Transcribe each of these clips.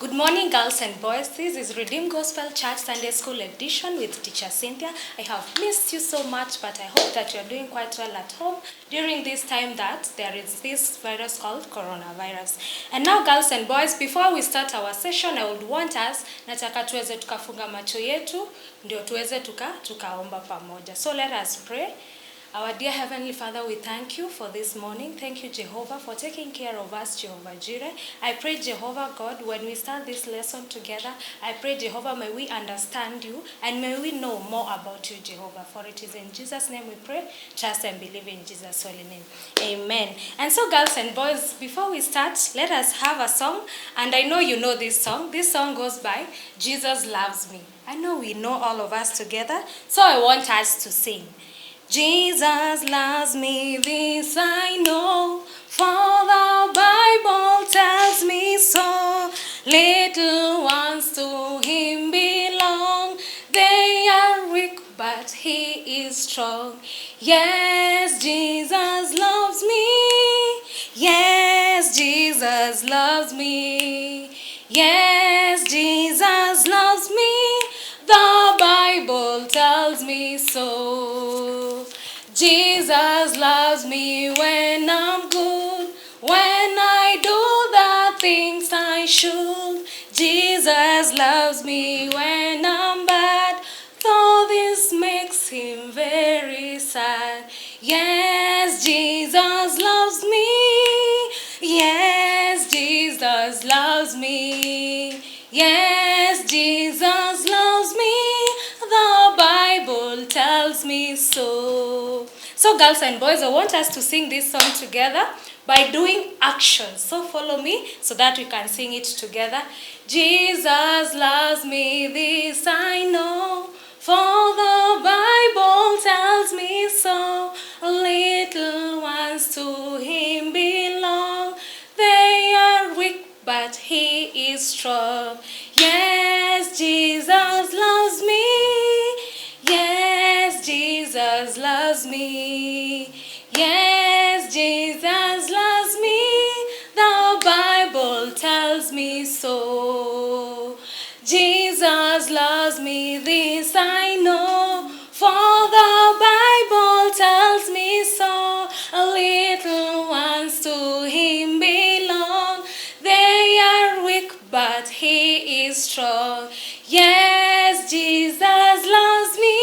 Good morning, girls and boys. This is Redeemed Gospel Church Sunday School Edition with Teacher Cynthia. I have missed you so much, but I hope that you are doing quite well at home during this time that there is this virus called coronavirus. And now, girls and boys, before we start our session, I would want us, nataka tuweze tukafunga macho yetu, ndio tuweze tukaomba pamoja. So let us pray. Our dear Heavenly Father, we thank you for this morning. Thank you, Jehovah, for taking care of us, Jehovah Jireh. I pray, Jehovah God, when we start this lesson together, I pray, Jehovah, may we understand you and may we know more about you, Jehovah. For it is in Jesus' name we pray, trust and believe in Jesus' holy name. Amen. And so, girls and boys, before we start, let us have a song. And I know you know this song. This song goes by Jesus Loves Me. I know we know all of us together, so I want us to sing. Jesus loves me, this I know, for the Bible tells me so. Little ones to him belong, they are weak, but he is strong. Yes, Jesus loves me. Yes, Jesus loves me. Yes, Jesus loves me. The Bible tells me so. Jesus loves me when I'm good, when I do the things I should. Jesus loves me when I'm bad, though this makes him very sad. Yes, Jesus loves me. Yes, Jesus loves me. Yes, Jesus loves me. The Bible tells me so. So, girls and boys, I want us to sing this song together by doing actions. So follow me so that we can sing it together. Jesus loves me, this I know, for the Bible tells me so. Little ones to him belong, they are weak, but he is strong. Yes, Jesus loves me. Yes, Jesus loves me. Yes, Jesus loves me. The Bible tells me so. Jesus loves me, this I know, for the Bible tells me so. Little ones to him belong, they are weak, but he is strong. Yes, Jesus loves me.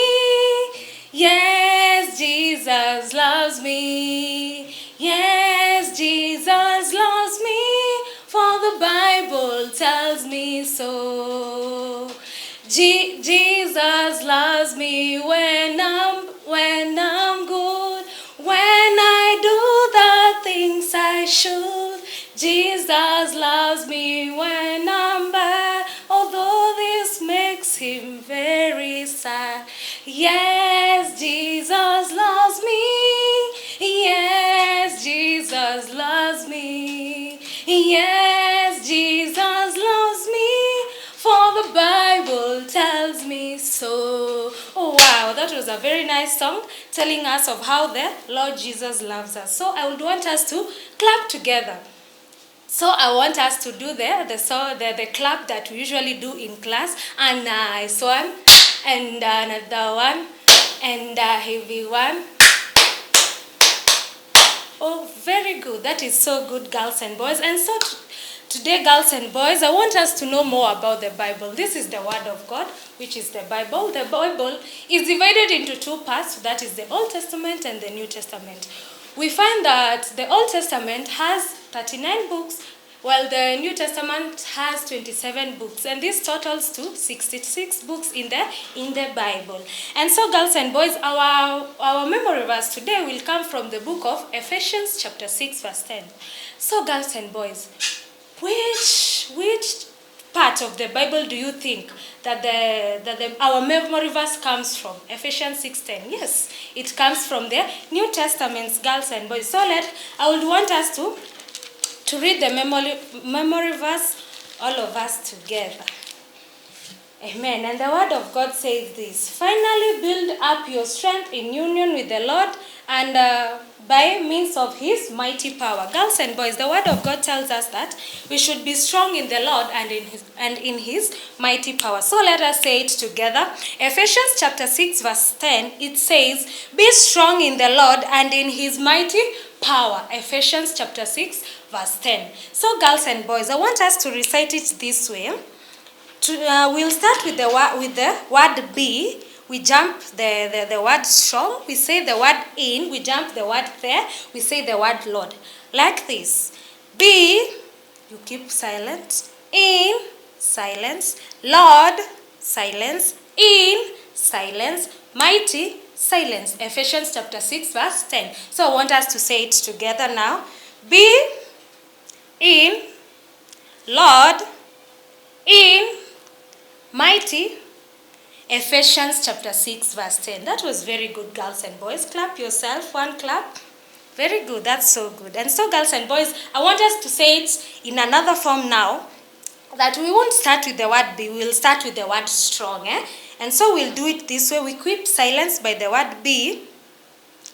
Yes, Jesus loves me. Yes, Jesus loves me, for the Bible tells me so. Jesus loves me when I'm good, when I do the things I should. Jesus loves me when I'm bad, although this makes him very sad. Yes, Jesus loves me. Yes, Jesus loves me. Yes, Jesus loves me, for the Bible tells me so. Oh wow, that was a very nice song telling us of how the Lord Jesus loves us. So I would want us to clap together. So I want us to do the clap that we usually do in class. A nice one, and another one, and a heavy one. Oh, very good. That is so good, girls and boys. And so today, girls and boys, I want us to know more about the Bible. This is the Word of God, which is the Bible. The Bible is divided into two parts. That is the Old Testament and the New Testament. We find that the Old Testament has 39 books, while the New Testament has 27 books, and this totals to 66 books in the Bible. And so, girls and boys, our memory verse today will come from the book of Ephesians chapter 6 verse 10. So, girls and boys, which part of the Bible do you think that our memory verse comes from? Ephesians 6:10. Yes, it comes from the New Testament, girls and boys. So I would want us to read the memory verse, all of us together. Amen. And the word of God says this: finally build up your strength in union with the Lord and by means of his mighty power. Girls and boys, the word of God tells us that we should be strong in the Lord and in his mighty power. So let us say it together. Ephesians chapter 6 verse 10, it says, be strong in the Lord and in his mighty power. Ephesians chapter 6 verse 10. So girls and boys, I want us to recite it this way. We'll start with the word be. We jump the word strong. We say the word in. We jump the word there. We say the word Lord. Like this. Be, you keep silent. In, silence. Lord, silence. In, silence. Mighty, silence. Ephesians chapter 6 verse 10. So I want us to say it together now. Be, in, Lord, in, mighty, Ephesians chapter 6 verse 10. That was very good, girls and boys. Clap yourself, one clap. Very good, that's so good. And so girls and boys, I want us to say it in another form now, that we won't start with the word be, we'll start with the word strong. And so we'll do it this way. We keep silence by the word be,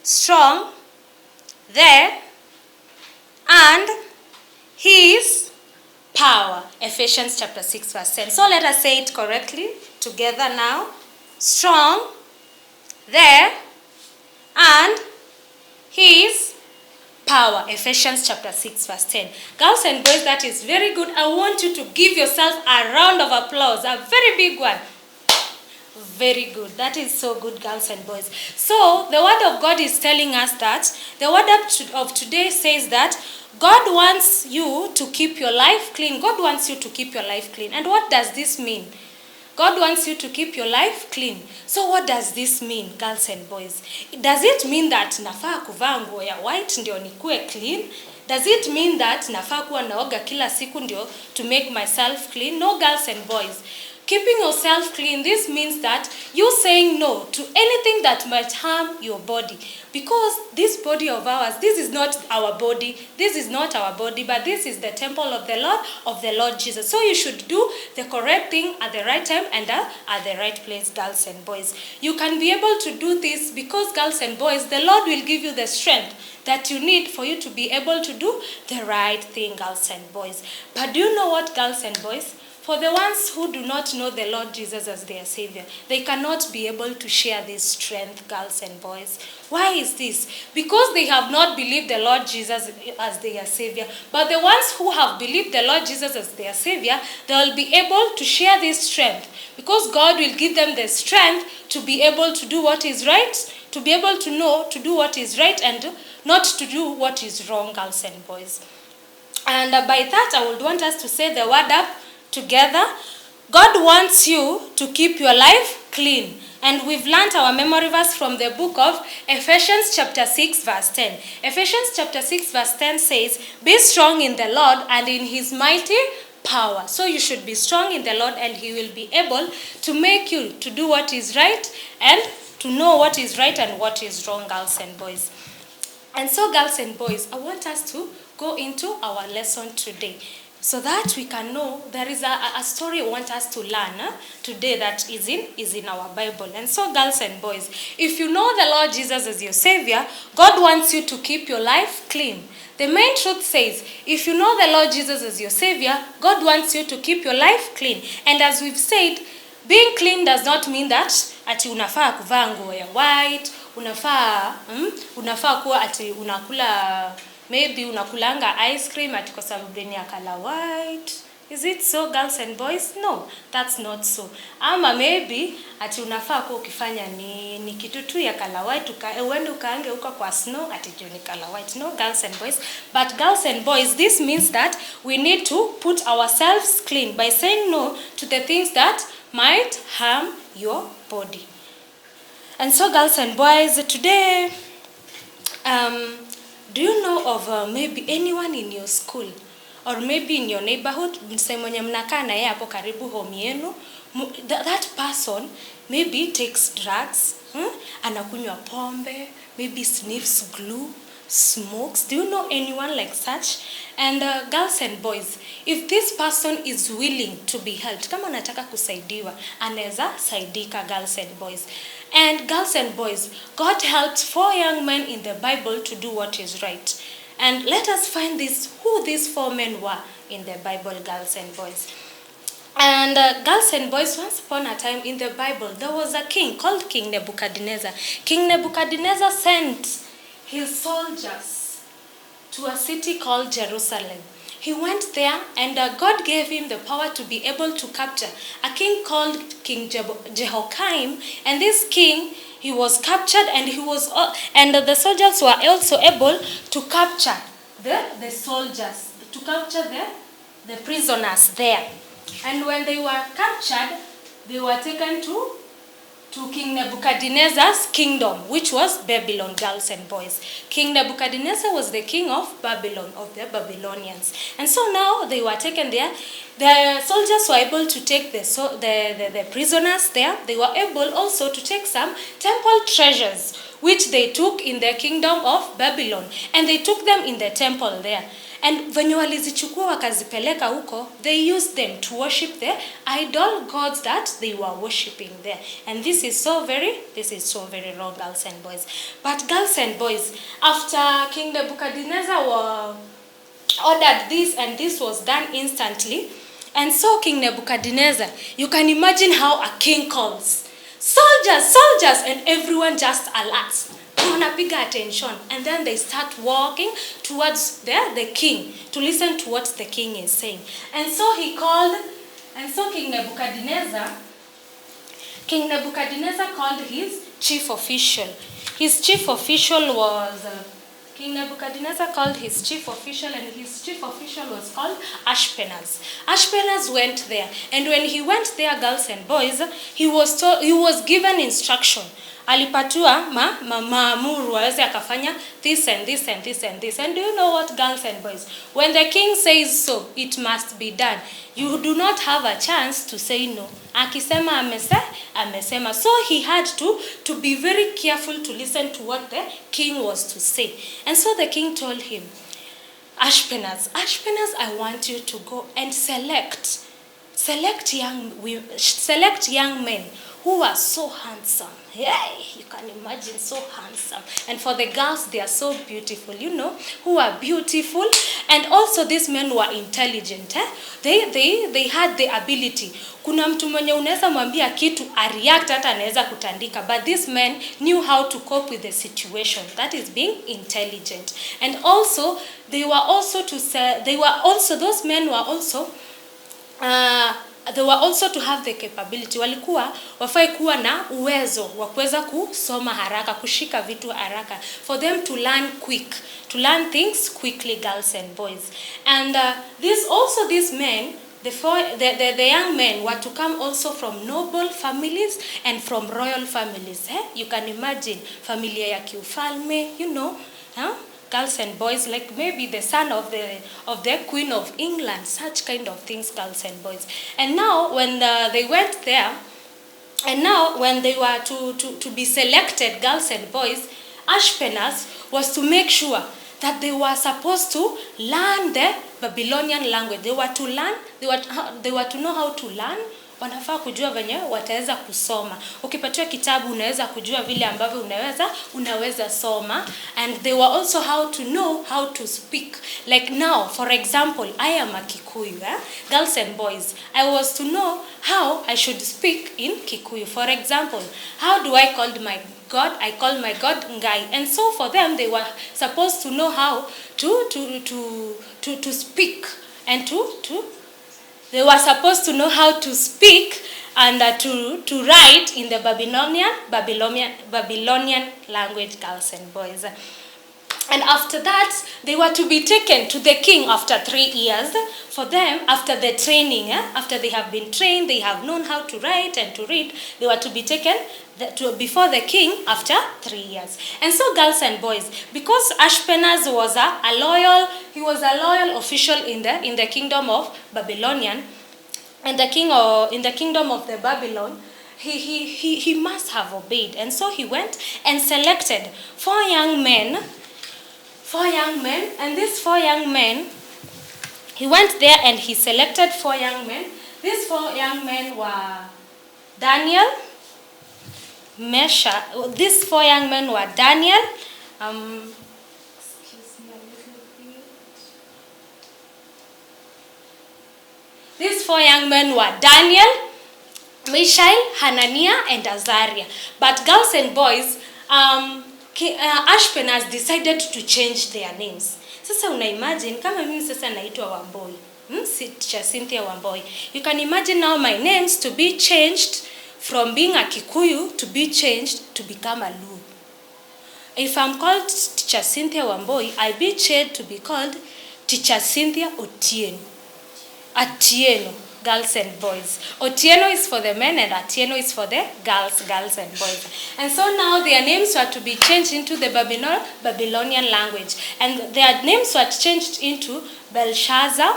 strong, there, and his power. Ephesians chapter 6 verse 10. So let us say it correctly together now. Strong, there, and his power. Ephesians chapter 6 verse 10. Girls and boys, that is very good. I want you to give yourself a round of applause. A very big one. Very good. That is so good, girls and boys. So the word of God is telling us that, the word of today says that God wants you to keep your life clean. God wants you to keep your life clean. And what does this mean? God wants you to keep your life clean. So what does this mean, girls and boys? Does it mean that nafaa kuvaa nguo ya white ndio nikue clean? Does it mean that nafaa kuwa naoga kila siku ndio to make myself clean? No, girls and boys. Keeping yourself clean, this means that you saying no to anything that might harm your body. Because this body of ours, this is not our body. This is not our body, but this is the temple of the Lord Jesus. So you should do the correct thing at the right time and at the right place, girls and boys. You can be able to do this because, girls and boys, the Lord will give you the strength that you need for you to be able to do the right thing, girls and boys. But do you know what, girls and boys? For the ones who do not know the Lord Jesus as their Savior, they cannot be able to share this strength, girls and boys. Why is this? Because they have not believed the Lord Jesus as their Savior. But the ones who have believed the Lord Jesus as their Savior, they will be able to share this strength. Because God will give them the strength to be able to do what is right, to be able to know to do what is right and not to do what is wrong, girls and boys. And by that, I would want us to say the word up together. God wants you to keep your life clean. And we've learned our memory verse from the book of Ephesians chapter 6 verse 10. Ephesians chapter 6 verse 10 says, be strong in the Lord and in his mighty power. So you should be strong in the Lord and he will be able to make you to do what is right and to know what is right and what is wrong, girls and boys. And so, girls and boys, I want us to go into our lesson today, so that we can know there is a story I want us to learn today that is in our Bible. And so, girls and boys, if you know the Lord Jesus as your Savior, God wants you to keep your life clean. The main truth says, if you know the Lord Jesus as your Savior, God wants you to keep your life clean. And as we've said, being clean does not mean that ati unafaa kuvaa nguo ya white, unafaa kuwa ati unakula, maybe unakulanga ice cream ati kwa sababu ni ya color white. Is it so, girls and boys? No, that's not so. Ama maybe ati unafaa kuwa ukifanya ni kitu tu ya color white, uende ukaange huko kwa snow ati juu ni color white. No, girls and boys. But girls and boys, this means that we need to put ourselves clean by saying no to the things that might harm your body. And so, girls and boys, today, do you know of maybe anyone in your school or maybe in your neighborhood, mwenye mnakaa na yeye hapo karibu home yenu, that person maybe takes drugs, anakunywa pombe, maybe sniffs glue, smokes. Do you know anyone like such? And girls and boys, if this person is willing to be helped, kama anataka kusaidiwa, anaweza saidika, girls and boys. And girls and boys, God helped 4 young men in the Bible to do what is right. And let us find who these 4 men were in the Bible, girls and boys. And girls and boys, once upon a time in the Bible, there was a king called King Nebuchadnezzar. King Nebuchadnezzar sent his soldiers to a city called Jerusalem. He went there, and God gave him the power to be able to capture a king called King Jehoiakim. And this king, he was captured, and the soldiers were also able to capture the soldiers, to capture the prisoners there. And when they were captured, they were taken to King Nebuchadnezzar's kingdom, which was Babylon, girls and boys. King Nebuchadnezzar was the king of Babylon, of the Babylonians. And so now they were taken there. The soldiers were able to take the prisoners there. They were able also to take some temple treasures, which they took in the kingdom of Babylon. And they took them in the temple there. And venye walizichukua wakazipeleka huko, they used them to worship the idol gods that they were worshiping there. And this is so very wrong, girls and boys. But girls and boys, after King Nebuchadnezzar ordered this, and this was done instantly, and so King Nebuchadnezzar, you can imagine how a king calls, soldiers, and everyone just alerts. Wanapiga attention, and then they start walking towards the king to listen to what the king is saying. And so he called, and so King Nebuchadnezzar called his chief official. His chief official was King Nebuchadnezzar called his chief official, and his chief official was called Ashpenaz. Ashpenaz went there, and when he went there, girls and boys, he was given instruction. Alipatiwa maamuru aweze akafanya this and this and this and this. And do you know what, girls and boys? When the king says so, it must be done. You do not have a chance to say no. Akisema amesema. So he had to be very careful to listen to what the king was to say. And so the king told him, Ashpenaz, I want you to go and select young men who are so handsome. Hey, you can imagine, so handsome. And for the girls, they are so beautiful, who are beautiful. And also these men were intelligent. They had the ability. Kuna mtu mwenye unaweza mwambia kitu react hata anaweza kutandika. But these men knew how to cope with the situation. That is being intelligent. And also, those men were also they were also to have the capability. Walikuwa wafai kuwa na uwezo wa kuweza kusoma haraka, kushika vitu haraka, for them to learn things quickly, girls and boys. And these men, the young men were to come also from noble families and from royal families. You can imagine, familia ya kiufalme, girls and boys, like maybe the son of the Queen of England, such kind of things, girls and boys. And now when they went there, and now when they were to be selected, girls and boys, Ashpenaz was to make sure that they were supposed to learn the Babylonian language. They were to know how to learn. Wanafaa kujua venye wataweza kusoma. Ukipatiwa kitabu unaweza kujua vile ambavyo unaweza soma. And they were also to know how to speak. Like now, for example, I am a Kikuyu, girls and boys. I was to know how I should speak in Kikuyu. For example, how do I call my God? I call my God Ngai. And so for them, they were supposed to know how to speak, and they were supposed to know how to speak and to write in the Babylonian language, girls and boys. And after that, they were to be taken to the king after 3 years. For them, after the training, after they have been trained, they have known how to write and to read, they were to be taken before the king after 3 years. And so, girls and boys, because Ashpenaz was a loyal official in the kingdom of Babylonian, and in the kingdom of the Babylon, he must have obeyed. And so he went and selected 4 young men 4 young men, and these 4 young men, he went there and he selected 4 young men. These 4 young men were Daniel, Meshach. These 4 young men were Daniel. Excuse me a little bit. These 4 young men were Daniel, Mishael, Hananiah, and Azariah. But girls and boys, Ashpenaz decided to change their names. Sasa una imagine kama mimi sasa naitwa Wamboi. Teacher Cynthia Wamboi. You can imagine now my names to be changed from being a Kikuyu to be changed to become a Luo. If I'm called Teacher Cynthia Wamboi, I'll be changed to be called Teacher Cynthia Otieno. Atieno, girls and boys. Otieno is for the men and Atieno is for the girls and boys. And so now their names were to be changed into the Babylonian language. And their names were changed into Belshazzar,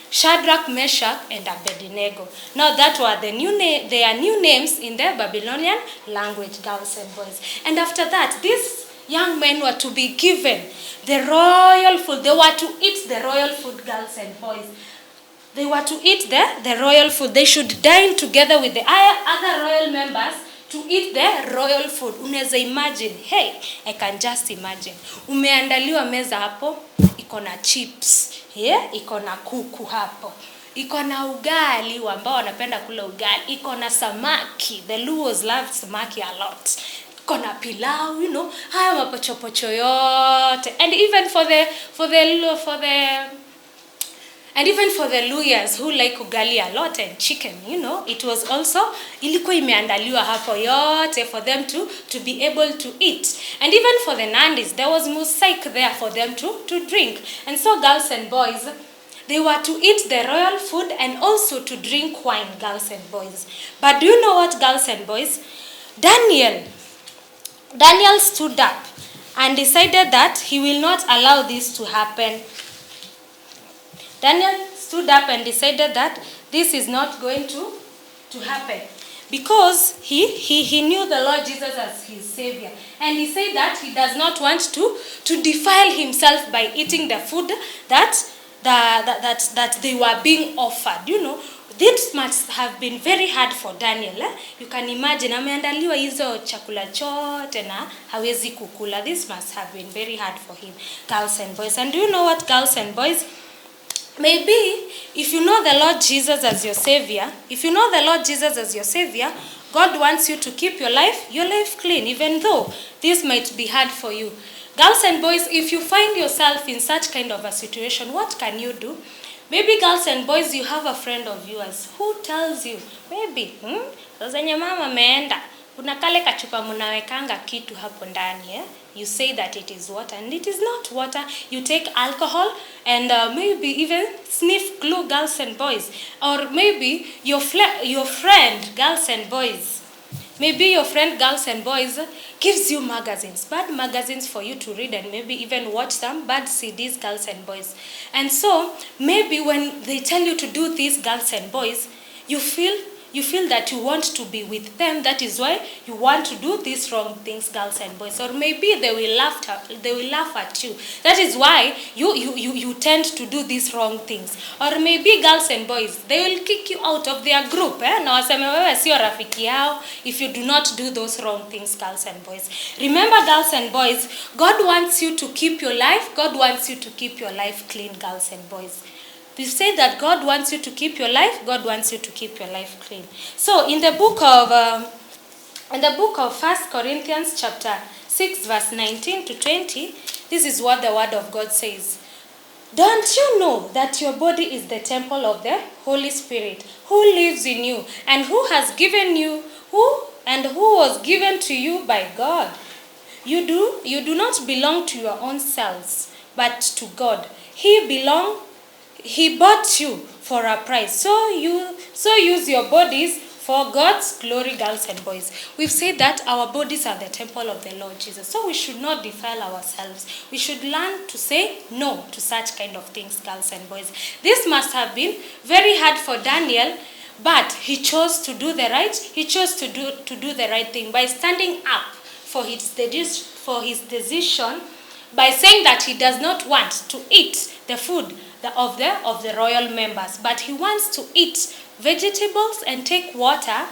Shadrach, Meshach, and Abednego. Now that were their new names in the Babylonian language, girls and boys. And after that, these young men were to be given the royal food. They were to eat the royal food, girls and boys. They were to eat the royal food. They should dine together with the other royal members to eat the royal food. Unaweza imagine, hey, I can just imagine. Umeandaliwa meza hapo, iko na chips, iko na kuku hapo. Iko na ugali, ambao wanapenda kula ugali. Iko na samaki. The Luos love samaki a lot. Iko na pilau, haya mapochopocho yote. And even for the Luyas who like ugali a lot and chicken, it was also ilikuwa imeandaliwa hapo yote for them to be able to eat. And even for the Nandis, there was mosaic there for them to drink. And so girls and boys, they were to eat the royal food and also to drink wine, girls and boys. But do you know what, girls and boys? Daniel stood up and decided that he will not allow this to happen. Daniel stood up and decided that this is not going to happen. Because he knew the Lord Jesus as his Savior. And he said that he does not want to defile himself by eating the food that they were being offered. This must have been very hard for Daniel. You can imagine, ameandaliwa hizo chakula chote na hawezi kukula. This must have been very hard for him, girls and boys. And do you know what, girls and boys? Maybe if you know the Lord Jesus as your Savior, God wants you to keep your life clean, even though this might be hard for you. Girls and boys, if you find yourself in such kind of a situation, what can you do? Maybe, girls and boys, you have a friend of yours who tells you, maybe, zenye mama ameenda, kuna kale kachupa mnawekanga kitu hapo ndani, You say that it is water, and it is not water. You take alcohol and maybe even sniff glue, girls and boys. Or maybe your friend, girls and boys. Maybe your friend, girls and boys, gives you magazines, bad magazines for you to read and maybe even watch some bad CDs, girls and boys. And so, maybe when they tell you to do this, girls and boys, you feel that you want to be with them. That is why you want to do these wrong things, girls and boys. Or maybe they will laugh at you. That is why you tend to do these wrong things. Or maybe, girls and boys, they will kick you out of their group. Na waseme wewe sio rafiki yao if you do not do those wrong things, girls and boys. Remember, girls and boys, God wants you to keep your life. God wants you to keep your life clean, girls and boys. We say that God wants you to keep your life. God wants you to keep your life clean. So in the book of 1 Corinthians chapter 6 verse 19 to 20, this is what the word of God says. Don't you know that your body is the temple of the Holy Spirit who lives in you and who was given to you by God? You do not belong to your own selves, but to God. He bought you for a price. So use your bodies for God's glory, girls and boys. We've said that our bodies are the temple of the Lord Jesus. So we should not defile ourselves. We should learn to say no to such kind of things, girls and boys. This must have been very hard for Daniel, but he chose to do the right. He chose to do the right thing by standing up for his decision by saying that he does not want to eat the food of the royal members, but he wants to eat vegetables and take water.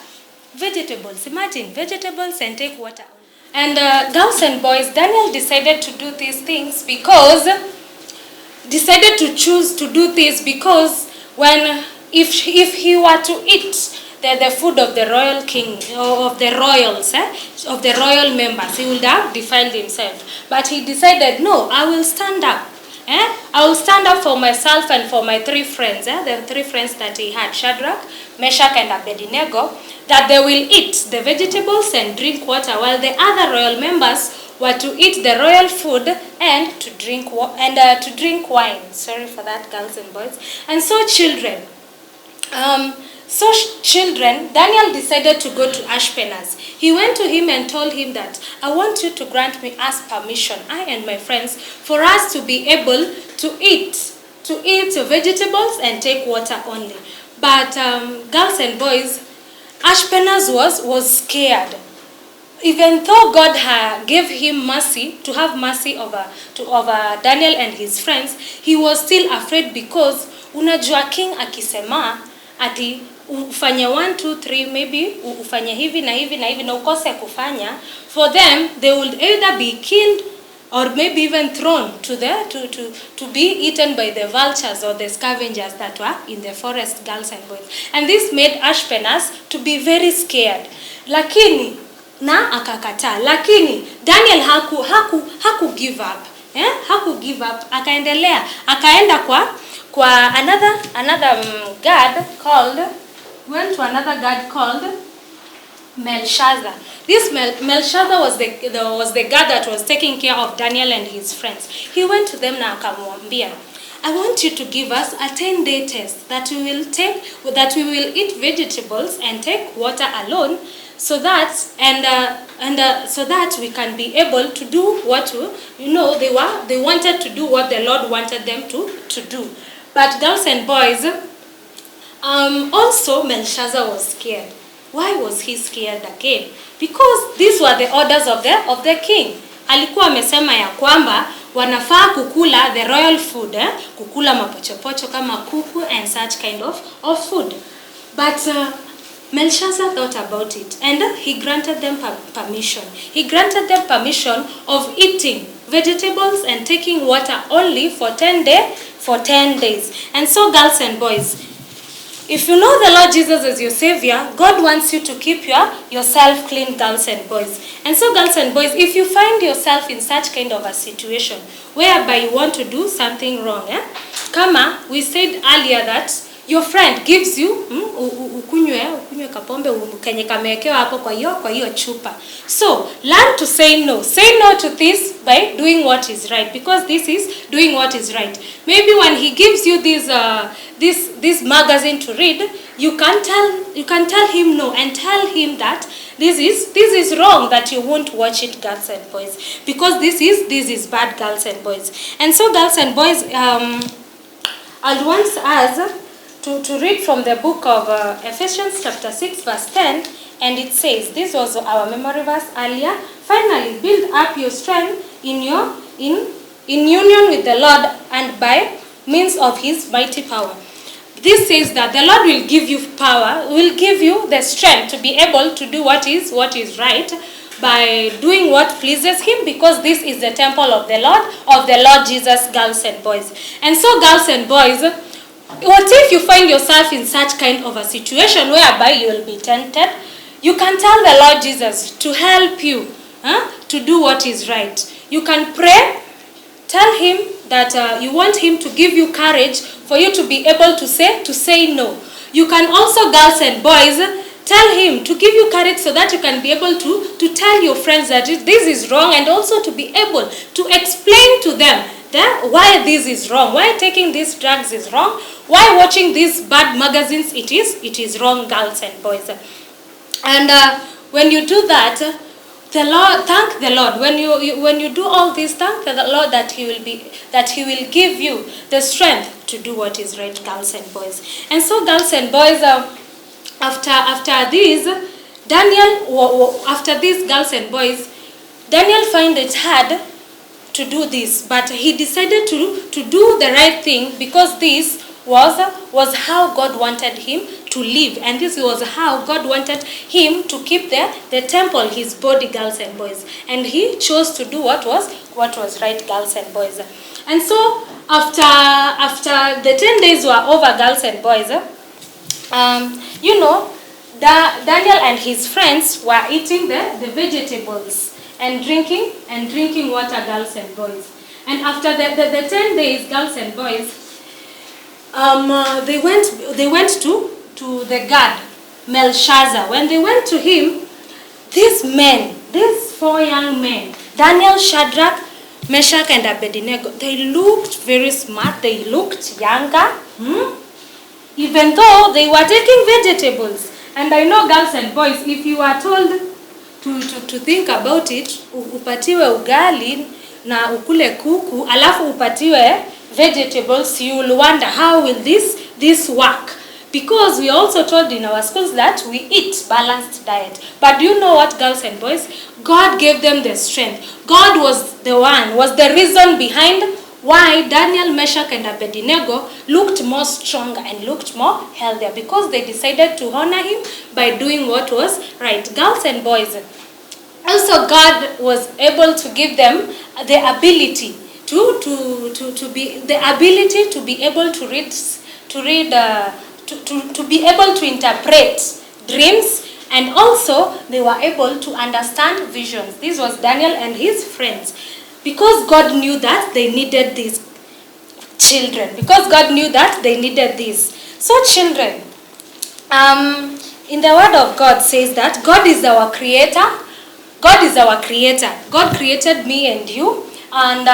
Vegetables, imagine, vegetables and take water. And girls and boys, Daniel decided to do these things because, decided to choose to do this because if he were to eat the food of the royal king, or of the royals, of the royal members, he would have defiled himself. But he decided, no, I will stand up. I will stand up for myself and for my 3 friends, the 3 friends that he had, Shadrach, Meshach, and Abednego, that they will eat the vegetables and drink water, while the other royal members were to eat the royal food and to drink wine. Sorry for that, girls and boys. And so children, Daniel decided to go to Ashpenaz. He went to him and told him that, I want you to grant me as permission, I and my friends, for us to be able to eat vegetables and take water only. But girls and boys, Ashpenaz was scared. Even though God gave him mercy, to have mercy over Daniel and his friends, he was still afraid because unajua king akisema ati ufanye 1, 2, 3, maybe ufanye hivi na hivi na hivi na ukose kufanya, for them they would either be killed or maybe even thrown to be eaten by the vultures or the scavengers that were in the forest, girls and boys. And this made Ashpenaz to be very scared. Lakini na akakataa. Lakini Daniel haku give up. Haku give up. Akaendelea. Akaenda kwa another god called, went to another god called Belshazzar. This Belshazzar was the god that was taking care of Daniel and his friends. He went to them na akamwambia, I want you to give us a 10-day test that we will eat vegetables and take water alone, so that so that we can be able to do what they wanted to do, what the Lord wanted them to do. But girls and boys, also Belshazzar was scared. Why was he scared again? Because these were the orders of the king. Alikuwa amesema ya kwamba wanafaa kukula the royal food, kukula mapochopocho kama kuku and such kind of food. But Belshazzar thought about it and he granted them permission. He granted them permission of eating vegetables and taking water only for 10 days. And so girls and boys, if you know the Lord Jesus as your Savior, God wants you to keep yourself clean, girls and boys. And so girls and boys, if you find yourself in such kind of a situation whereby you want to do something wrong, kama we said earlier that your friend gives you ukunywe kapombe kenye kamewekewa hapo kwa hiyo chupa. So learn to say no. Say no to this by doing what is right, because this is doing what is right. Maybe when he gives you this magazine to read, you can tell him no and tell him that this is wrong, that you won't watch it, girls and boys, because this is bad, girls and boys. And so girls and boys, I'd want us to read from the book of Ephesians chapter 6 verse 10, and it says, this was our memory verse earlier, finally build up your strength in union with the Lord and by means of his mighty power. This says that the Lord will give you power, will give you the strength to be able to do what is right by doing what pleases him, because this is the temple of the Lord Jesus, girls and boys. And so girls and boys, what if you find yourself in such kind of a situation whereby you will be tempted? You can tell the Lord Jesus to help you to do what is right. You can pray, tell him that you want him to give you courage for you to be able to say no. You can also, girls and boys, tell him to give you courage so that you can be able to tell your friends that this is wrong, and also to be able to explain to them why this is wrong, why taking these drugs is wrong, why watching these bad magazines it is wrong, girls and boys. And when you do that, the Lord, thank the Lord. When you do all this, thank the Lord that He will give you the strength to do what is right, girls and boys. And so, girls and boys, after this, girls and boys, Daniel find it hard to do this, but he decided to do the right thing, because this was how God wanted him to live, and this was how God wanted him to keep the temple, his body, girls and boys, and he chose to do what was right, girls and boys. And so after the 10 days were over, girls and boys, Daniel and his friends were eating the vegetables and drinking water, girls and boys. And after the 10 days, girls and boys, they went to the guard, Belshazzar. When they went to him, these 4 young men, Daniel, Shadrach, Meshach, and Abednego, they looked very smart, they looked younger, even though they were taking vegetables. And I know, girls and boys, if you are told to think about it, upatiwe ugali na ukule kuku, alafu upatiwe vegetables, you will wonder how will this work? Because we also told in our schools that we eat balanced diet. But do you know what, girls and boys? God gave them the strength. God was the reason behind why Daniel, Meshach, and Abednego looked more stronger and looked more healthier, because they decided to honor him by doing what was right. Girls and boys, also God was able to give them the ability to be able to be able to interpret dreams, and also they were able to understand visions. This was Daniel and his friends, because God knew that they needed these children, because God knew that they needed this. So children, in the word of God says that God is our creator. God is our creator. God created me and you, and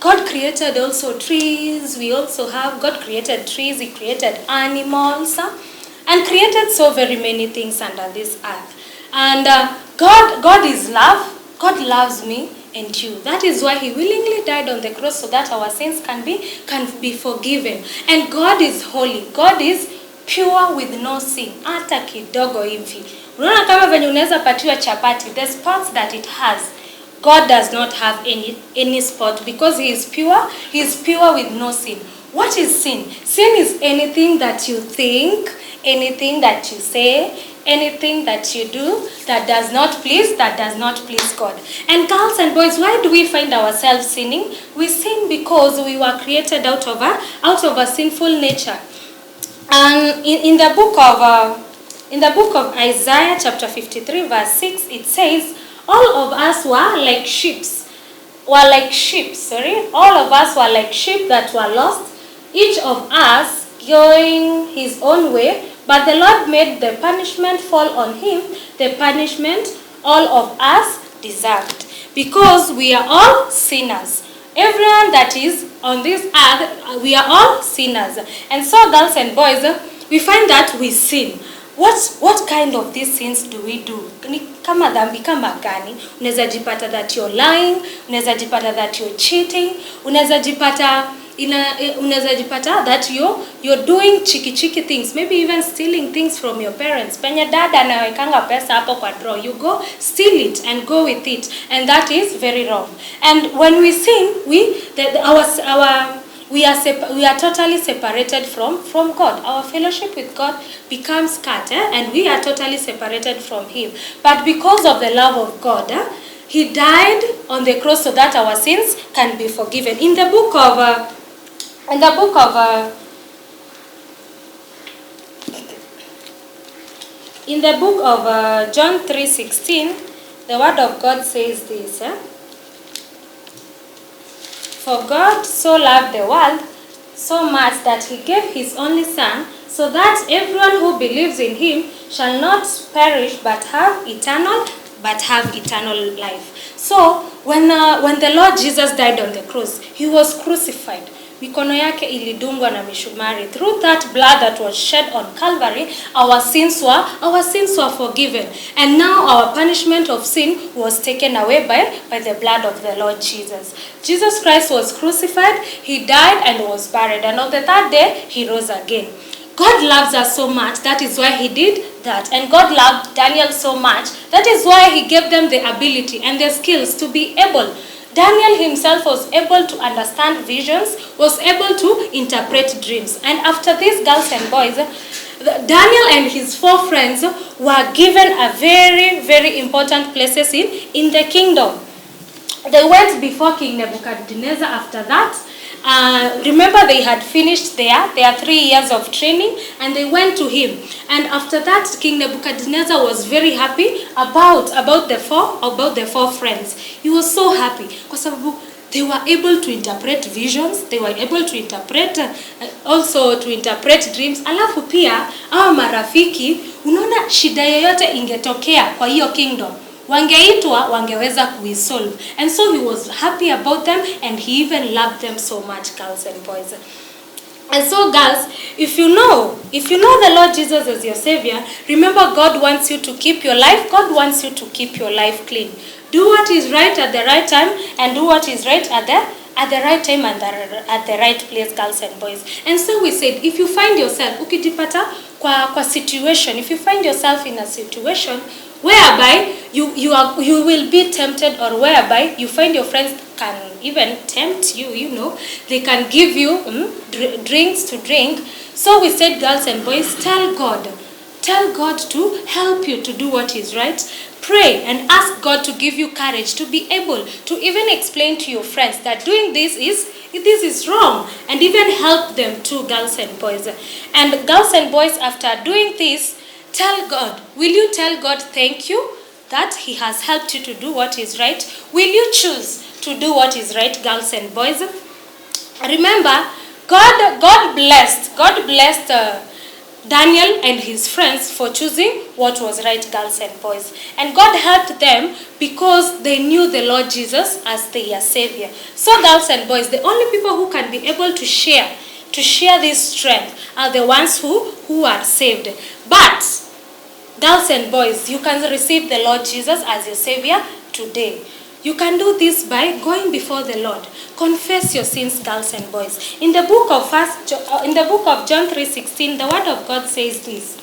God created also trees. God created trees, he created animals, and created so very many things under this earth. And God is love. God loves me and you. That is why he willingly died on the cross, so that our sins can be forgiven. And God is holy. God is pure with no sin. Hata kidogo hivi. Unaona kama venye unaweza patiwa chapati, the spots that it has, God does not have any spot, because he is pure. He is pure with no sin. What is sin? Sin is anything that you think, anything that you say, anything that you do that does not please God. And girls and boys, why do we find ourselves sinning? We sin because we were created out of a sinful nature. And in the book of Isaiah chapter 53 verse 6, it says, all of us were like sheep. All of us were like sheep that were lost, each of us going his own way, but the Lord made the punishment fall on him, the punishment all of us deserved, because we are all sinners. Everyone that is on this earth, we are all sinners. And so, girls and boys, we find that we sin. What kind of these sins do we do? Kama dhambi kama gani? Unaweza jipata that you're lying, unaweza jipata that you're cheating, unaweza jipata that you're doing cheeky things, maybe even stealing things from your parents. Penye dada anawekanga pesa hapo kwa draw, you go steal it and go with it, and that is very wrong. And when we sin, we are totally separated from God. Our fellowship with God becomes cut, and we are totally separated from him. But because of the love of God, he died on the cross so that our sins can be forgiven. In the book of John 3:16, the word of God says this, for God so loved the world so much that he gave his only Son, so that everyone who believes in him shall not perish but have eternal life. So when the Lord Jesus died on the cross, he was crucified. Mikono yake ilidungwa na mishumari. Through that blood that was shed on Calvary, our sins were forgiven. And now our punishment of sin was taken away by the blood of the Lord Jesus. Jesus Christ was crucified, he died and was buried. And on the third day, he rose again. God loves us so much, that is why he did that. And God loved Daniel so much, that is why he gave them the ability and the skills to be able. Daniel himself was able to understand visions, was able to interpret dreams. And after this, girls and boys, Daniel and his 4 friends were given a very, very important places in the kingdom. They went before King Nebuchadnezzar after that. Remember, they had finished their 3 years of training, and they went to him. And after that, King Nebuchadnezzar was very happy about the 4 friends. He was so happy because they were able to interpret visions, they were able to interpret also to interpret dreams. Alafu pia hao marafiki, unaona shida yoyote ingetokea kwa hiyo kingdom, wangeitwa, wangeweza kuisolve. And so he was happy about them, and he even loved them so much, girls and boys. And so, girls, if you know the Lord Jesus as your Savior, remember, God wants you to keep your life. God wants you to keep your life clean. Do what is right at the right time, and do what is right at the right time and at the right place, girls and boys. And so we said, if you find yourself, ukijipata kwa situation, if you find yourself in a situation whereby you will be tempted, or whereby you find your friends can even tempt you, they can give you drinks to drink. So we said, girls and boys, tell God to help you to do what is right. Pray and ask God to give you courage to be able to even explain to your friends that doing this is wrong, and even help them too, girls and boys. And girls and boys, after doing this, tell God. Will you tell God thank you that He has helped you to do what is right? Will you choose to do what is right, girls and boys? Remember, God blessed Daniel and his friends for choosing what was right, girls and boys. And God helped them because they knew the Lord Jesus as their Savior. So, girls and boys, the only people who can be able to share this strength are the ones who are saved. But, girls and boys, you can receive the Lord Jesus as your Savior today. You can do this by going before the Lord. Confess your sins, girls and boys. In the book of John 3:16, the word of God says this: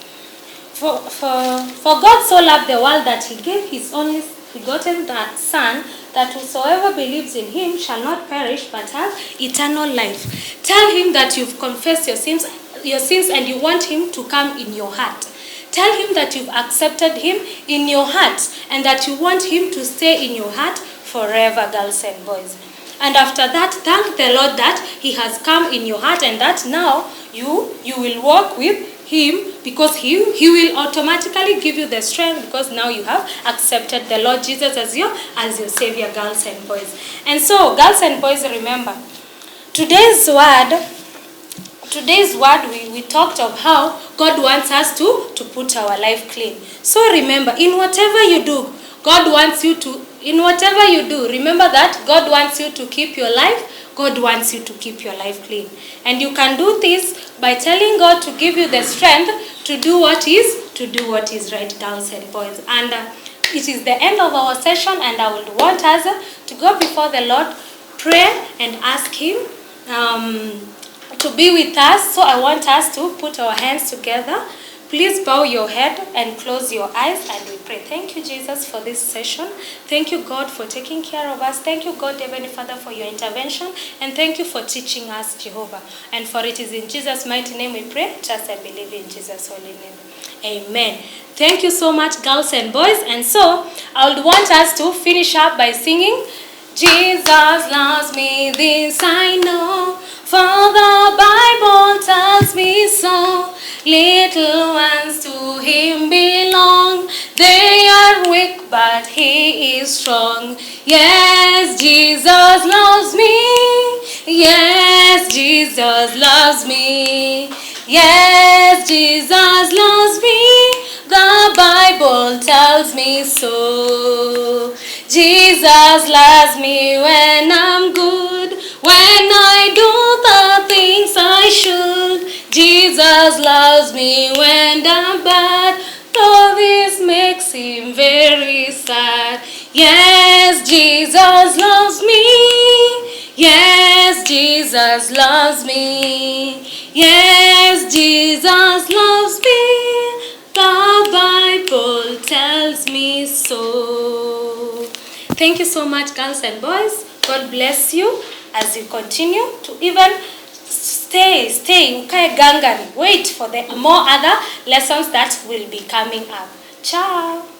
For God so loved the world that He gave His only begotten Son, that whosoever believes in Him shall not perish but have eternal life. Tell Him that you've confessed your sins and you want Him to come in your heart. Tell Him that you've accepted Him in your heart and that you want Him to stay in your heart forever, girls and boys. And after that, thank the Lord that He has come in your heart, and that now you will walk with Him, because He will automatically give you the strength, because now you have accepted the Lord Jesus as your Savior, girls and boys. And so, girls and boys, remember, today's word we talked of how God wants us to put our life clean. So remember, in whatever you do, remember that God wants you to keep your life. God wants you to keep your life clean. And you can do this by telling God to give you the strength to do what is right, girls and boys. And it is the end of our session, and I would want us to go before the Lord, pray, and ask Him to be with us. So I want us to put our hands together. Please bow your head and close your eyes, and we pray. Thank you, Jesus, for this session. Thank you, God, for taking care of us. Thank you, God, Heavenly Father, for your intervention. And thank you for teaching us, Jehovah. And for it is in Jesus' mighty name we pray. Trust and believe in Jesus' holy name. Amen. Thank you so much, girls and boys. And so I would want us to finish up by singing, Jesus loves me, this I know, for the Bible tells me so. Little ones to Him belong. They are weak, but He is strong. Yes, Jesus loves me. Yes, Jesus loves me. Yes, Jesus loves me. The Bible tells me so. Jesus loves me when I'm good, when I do the things I should. Jesus loves me when I'm bad, though this makes Him very sad. Yes, Jesus loves me. Yes, Jesus loves me. Yes, Jesus loves me. The Bible tells me so. Thank you so much, girls and boys. God bless you as you continue to even stay, ukae gangari. Wait for the more other lessons that will be coming up. Ciao.